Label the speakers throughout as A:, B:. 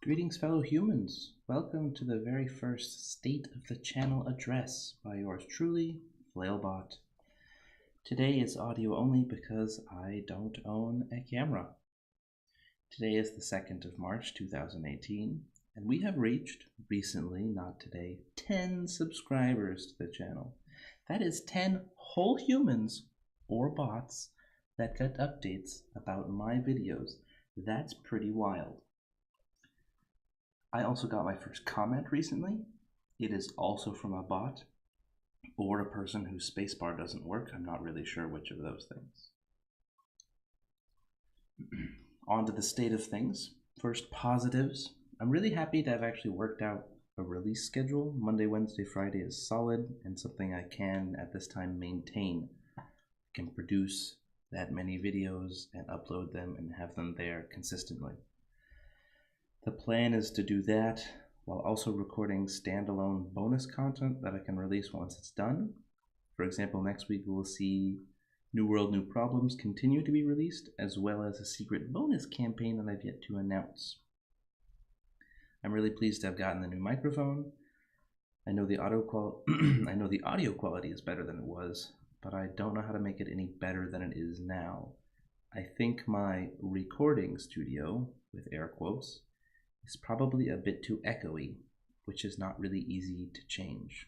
A: Greetings, fellow humans. Welcome to the very first State of the Channel address by yours truly, Flailbot. Today is audio only because I don't own a camera. Today is the 2nd of March 2018, and we have reached, recently, not today, 10 subscribers to the channel. That is 10 whole humans or bots that get updates about my videos. That's pretty wild. I also got my first comment recently. It is also from a bot or a person whose spacebar doesn't work. I'm not really sure which of those things. On to the state of things. First, positives. I'm really happy to have actually worked out a release schedule. Monday, Wednesday, Friday is solid and something I can at this time maintain. I can produce that many videos and upload them and have them there consistently. The plan is to do that while also recording standalone bonus content that I can release once it's done. For example, next week we will see New World, New Problems continue to be released, as well as a secret bonus campaign that I've yet to announce. I'm really pleased to have gotten the new microphone. I know the audio quality is better than it was, but I don't know how to make it any better than it is now. I think my recording studio, with air quotes, is probably a bit too echoey, which is not really easy to change.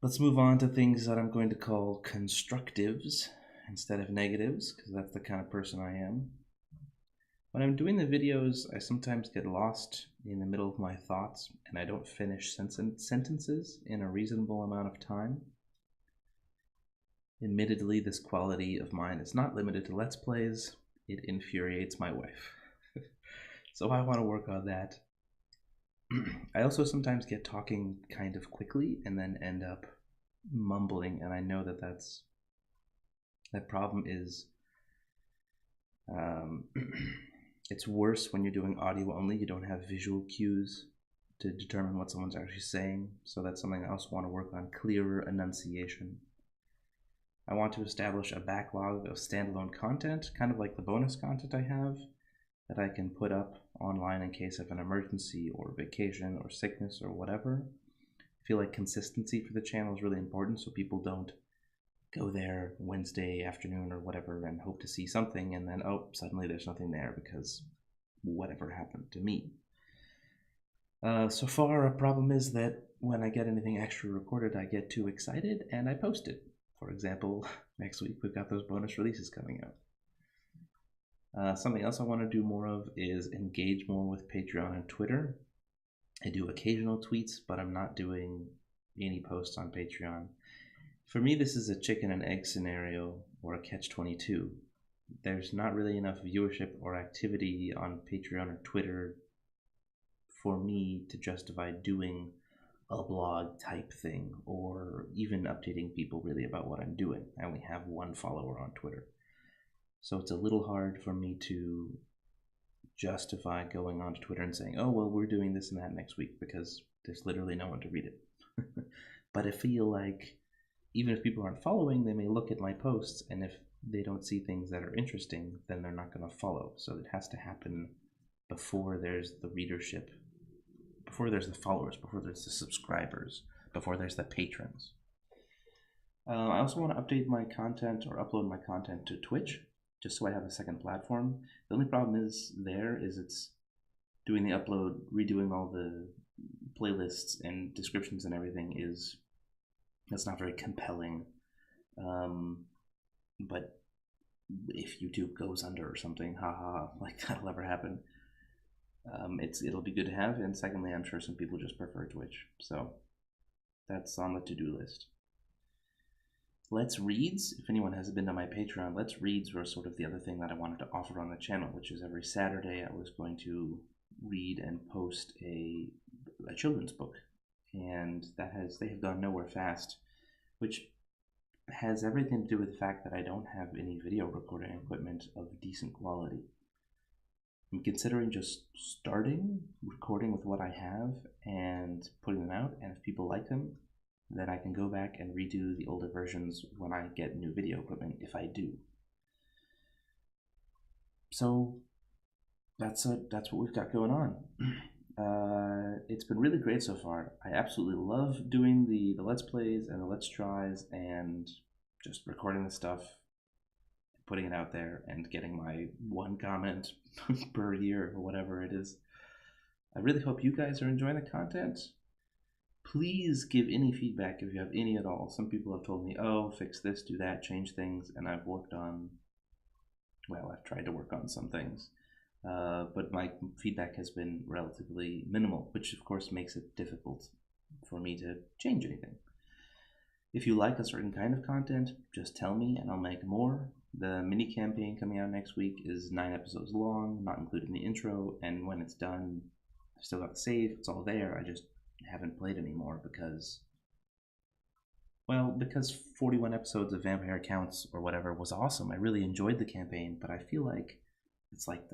A: Let's move on to things that I'm going to call constructives instead of negatives, because that's the kind of person I am. When I'm doing the videos, I sometimes get lost in the middle of my thoughts, and I don't finish sentences in a reasonable amount of time. Admittedly, this quality of mine is not limited to Let's Plays. It infuriates my wife. So I want to work on that. I also sometimes get talking kind of quickly and then end up mumbling, and I know that problem is it's worse when you're doing audio only. You don't have visual cues to determine what someone's actually saying, so that's something I also want to work on, clearer enunciation. I want to establish a backlog of standalone content, kind of like the bonus content I have, that I can put up online in case of an emergency or vacation or sickness or whatever. I feel like consistency for the channel is really important, so people don't go there Wednesday afternoon or whatever and hope to see something and then, oh, suddenly there's nothing there because whatever happened to me. So far, a problem is that when I get anything extra recorded, I get too excited and I post it. For example, next week we've got those bonus releases coming out. Something else I want to do more of is engage more with Patreon and Twitter. I do occasional tweets, but I'm not doing any posts on Patreon. For me, this is a chicken and egg scenario or a catch-22. There's not really enough viewership or activity on Patreon or Twitter for me to justify doing a blog type thing or even updating people really about what I'm doing. I only have one follower on Twitter. So it's a little hard for me to justify going onto Twitter and saying, oh, well, we're doing this and that next week, because there's literally no one to read it. But I feel like even if people aren't following, they may look at my posts, and if they don't see things that are interesting, then they're not going to follow. So it has to happen before there's the readership, before there's the followers, before there's the subscribers, before there's the patrons. I also want to update my content or upload my content to Twitch, just so I have a second platform. The only problem is it's doing the upload, redoing all the playlists and descriptions and everything that's not very compelling. But if YouTube goes under or something, haha, like that'll ever happen. It'll be good to have, and secondly, I'm sure some people just prefer Twitch, so that's on the to-do list. Let's Reads, if anyone hasn't been to my Patreon, Let's Reads were sort of the other thing that I wanted to offer on the channel, which is every Saturday I was going to read and post a children's book, and they have gone nowhere fast, which has everything to do with the fact that I don't have any video recording equipment of decent quality. I'm considering just starting recording with what I have and putting them out, and if people like them, then I can go back and redo the older versions when I get new video equipment, if I do. So that's what we've got going on. It's been really great so far. I absolutely love doing the Let's Plays and the Let's Tries and just recording the stuff, putting it out there, and getting my one comment per year or whatever it is. I really hope you guys are enjoying the content. Please give any feedback if you have any at all. Some people have told me, oh, fix this, do that, change things, and I've tried to work on some things. But my feedback has been relatively minimal, which of course makes it difficult for me to change anything. If you like a certain kind of content, just tell me and I'll make more. The mini campaign coming out next week is 9 episodes long, not including the intro, and when it's done, I've still got the save, it's all there. I just haven't played anymore because 41 episodes of Vampire Counts or whatever was awesome. I really enjoyed the campaign, but I feel like that's like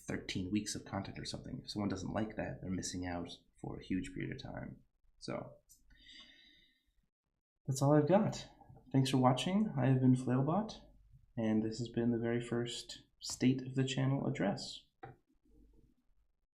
A: 13 weeks of content or something. If someone doesn't like that, they're missing out for a huge period of time. So that's all I've got. Thanks for watching. I have been Flailbot, and this has been the very first State of the Channel address.